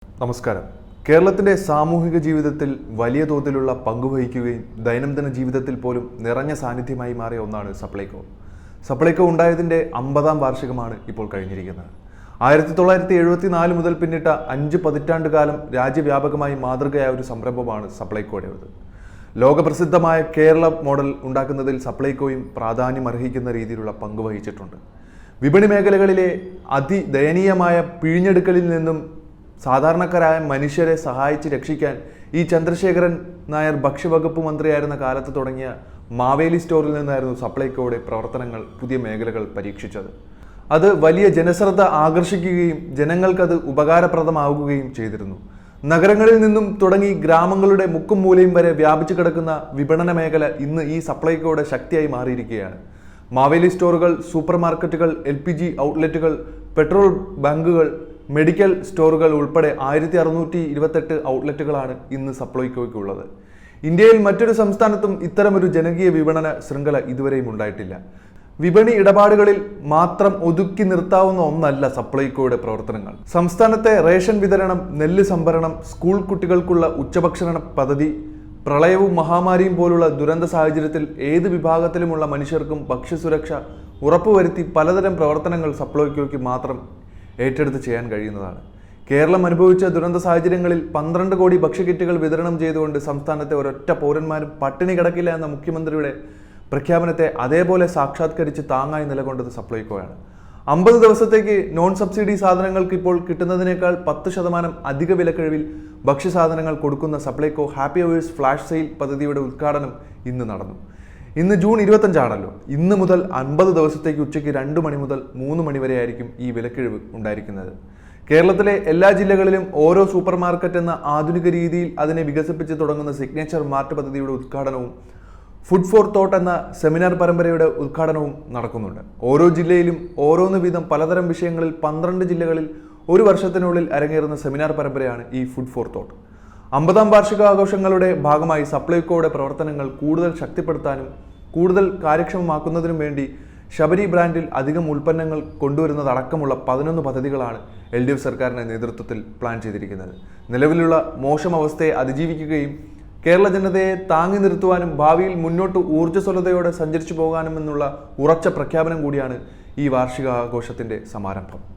നമസ്കാരം. കേരളത്തിന്റെ സാമൂഹിക ജീവിതത്തിൽ വലിയ തോതിലുള്ള പങ്കുവഹിക്കുകയും ദൈനംദിന ജീവിതത്തിൽ പോലും നിറഞ്ഞ സാന്നിധ്യമായി മാറിയ ഒന്നാണ് സപ്ലൈകോ. സപ്ലൈകോ ഉണ്ടായതിന്റെ 50-ാം വാർഷികമാണ് ഇപ്പോൾ കഴിഞ്ഞിരിക്കുന്നത്. 1974 മുതൽ പിന്നിട്ട 5 പതിറ്റാണ്ടുകാലം രാജ്യവ്യാപകമായി മാതൃകയായ ഒരു സംരംഭമാണ് സപ്ലൈകോയുടേത്. ലോകപ്രസിദ്ധമായ കേരള മോഡൽ ഉണ്ടാക്കുന്നതിൽ സപ്ലൈകോയും പ്രാധാന്യം അർഹിക്കുന്ന രീതിയിലുള്ള പങ്കുവഹിച്ചിട്ടുണ്ട്. വിപണി മേഖലകളിലെ അതിദയനീയമായ പിഴിഞ്ഞെടുക്കലിൽ നിന്നും സാധാരണക്കാരായ മനുഷ്യരെ സഹായിച്ച് രക്ഷിക്കാൻ ഈ ചന്ദ്രശേഖരൻ നായർ ഭക്ഷ്യവകുപ്പ് മന്ത്രിയായിരുന്ന കാലത്ത് തുടങ്ങിയ മാവേലി സ്റ്റോറിൽ നിന്നായിരുന്നു സപ്ലൈകോയുടെ പ്രവർത്തനങ്ങൾ പുതിയ മേഖലകൾ പരീക്ഷിച്ചത്. അത് വലിയ ജനശ്രദ്ധ ആകർഷിക്കുകയും ജനങ്ങൾക്കത് ഉപകാരപ്രദമാവുകയും ചെയ്തിരുന്നു. നഗരങ്ങളിൽ നിന്നും തുടങ്ങി ഗ്രാമങ്ങളുടെ മുക്കും മൂലയും വരെ വ്യാപിച്ചു കിടക്കുന്ന വിപണന മേഖല ഇന്ന് ഈ സപ്ലൈകോയുടെ ശക്തിയായി മാറിയിരിക്കുകയാണ്. മാവേലി സ്റ്റോറുകൾ, സൂപ്പർ മാർക്കറ്റുകൾ, LPG ഔട്ട്ലെറ്റുകൾ, പെട്രോൾ ബങ്കുകൾ, മെഡിക്കൽ സ്റ്റോറുകൾ ഉൾപ്പെടെ 1628 ഔട്ട്ലെറ്റുകളാണ് ഇന്ന് സപ്ലൈകോയ്ക്കുള്ളത്. ഇന്ത്യയിൽ മറ്റൊരു സംസ്ഥാനത്തും ഇത്തരമൊരു ജനകീയ വിപണന ശൃംഖല ഇതുവരെയും ഉണ്ടായിട്ടില്ല. വിപണി ഇടപാടുകളിൽ മാത്രം ഒതുക്കി നിർത്താവുന്ന ഒന്നല്ല സപ്ലൈകോയുടെ പ്രവർത്തനങ്ങൾ. സംസ്ഥാനത്തെ റേഷൻ വിതരണം, നെല്ല് സംഭരണം, സ്കൂൾ കുട്ടികൾക്കുള്ള ഉച്ചഭക്ഷണ പദ്ധതി, പ്രളയവും മഹാമാരിയും പോലുള്ള ദുരന്ത സാഹചര്യത്തിൽ ഏത് വിഭാഗത്തിലുമുള്ള മനുഷ്യർക്കും ഭക്ഷ്യസുരക്ഷ ഉറപ്പുവരുത്തി പലതരം പ്രവർത്തനങ്ങൾ സപ്ലൈകോയ്ക്ക് മാത്രം ഏറ്റെടുത്ത് ചെയ്യാൻ കഴിയുന്നതാണ്. കേരളം അനുഭവിച്ച ദുരന്ത സാഹചര്യങ്ങളിൽ 12 കോടി ഭക്ഷ്യക്കിറ്റുകൾ വിതരണം ചെയ്തുകൊണ്ട് സംസ്ഥാനത്തെ ഒരൊറ്റ പൗരന്മാരും പട്ടിണി കിടക്കില്ല എന്ന മുഖ്യമന്ത്രിയുടെ പ്രഖ്യാപനത്തെ അതേപോലെ സാക്ഷാത്കരിച്ച് താങ്ങായി നിലകൊണ്ടത് സപ്ലൈകോയാണ്. 50 ദിവസത്തേക്ക് നോൺ സബ്സിഡി സാധനങ്ങൾക്ക് ഇപ്പോൾ കിട്ടുന്നതിനേക്കാൾ 10% അധിക വിലക്കിഴിവിൽ ഭക്ഷ്യസാധനങ്ങൾ കൊടുക്കുന്ന Supplyco happy hours flash sale പദ്ധതിയുടെ ഉദ്ഘാടനം ഇന്ന് നടന്നു. ഇന്ന് ജൂൺ 25 ആണല്ലോ. ഇന്ന് മുതൽ 50 ദിവസത്തേക്ക് ഉച്ചയ്ക്ക് 2 മണി മുതൽ 3 മണി വരെ ആയിരിക്കും ഈ വിലക്കിഴിവ് ഉണ്ടായിരിക്കുന്നത്. കേരളത്തിലെ എല്ലാ ജില്ലകളിലും ഓരോ സൂപ്പർ മാർക്കറ്റ് എന്ന ആധുനിക രീതിയിൽ അതിനെ വികസിപ്പിച്ച് തുടങ്ങുന്ന സിഗ്നേച്ചർ മാർട്ട് പദ്ധതിയുടെ ഉദ്ഘാടനവും ഫുഡ് ഫോർ തോട്ട് എന്ന സെമിനാർ പരമ്പരയുടെ ഉദ്ഘാടനവും നടക്കുന്നുണ്ട്. ഓരോ ജില്ലയിലും ഓരോന്ന് വീതം പലതരം വിഷയങ്ങളിൽ 12 ജില്ലകളിൽ ഒരു വർഷത്തിനുള്ളിൽ അരങ്ങേറുന്ന സെമിനാർ പരമ്പരയാണ് ഈ ഫുഡ് ഫോർ തോട്ട്. 50-ാം വാർഷികാഘോഷങ്ങളുടെ ഭാഗമായി സപ്ലൈകോയുടെ പ്രവർത്തനങ്ങൾ കൂടുതൽ ശക്തിപ്പെടുത്താനും കൂടുതൽ കാര്യക്ഷമമാക്കുന്നതിനും വേണ്ടി ശബരി ബ്രാൻഡിൽ അധികം ഉൽപ്പന്നങ്ങൾ കൊണ്ടുവരുന്നതടക്കമുള്ള 11 പദ്ധതികളാണ് LDF സർക്കാരിന്റെ നേതൃത്വത്തിൽ പ്ലാൻ ചെയ്തിരിക്കുന്നത്. നിലവിലുള്ള മോശം അവസ്ഥയെ അതിജീവിക്കുകയും കേരള ജനതയെ താങ്ങി നിർത്തുവാനും ഭാവിയിൽ മുന്നോട്ട് ഊർജ്ജസ്വലതയോടെ സഞ്ചരിച്ചു പോകാനും എന്നുള്ള ഉറച്ച പ്രഖ്യാപനം കൂടിയാണ് ഈ വാർഷികാഘോഷത്തിന്റെ സമാരംഭം.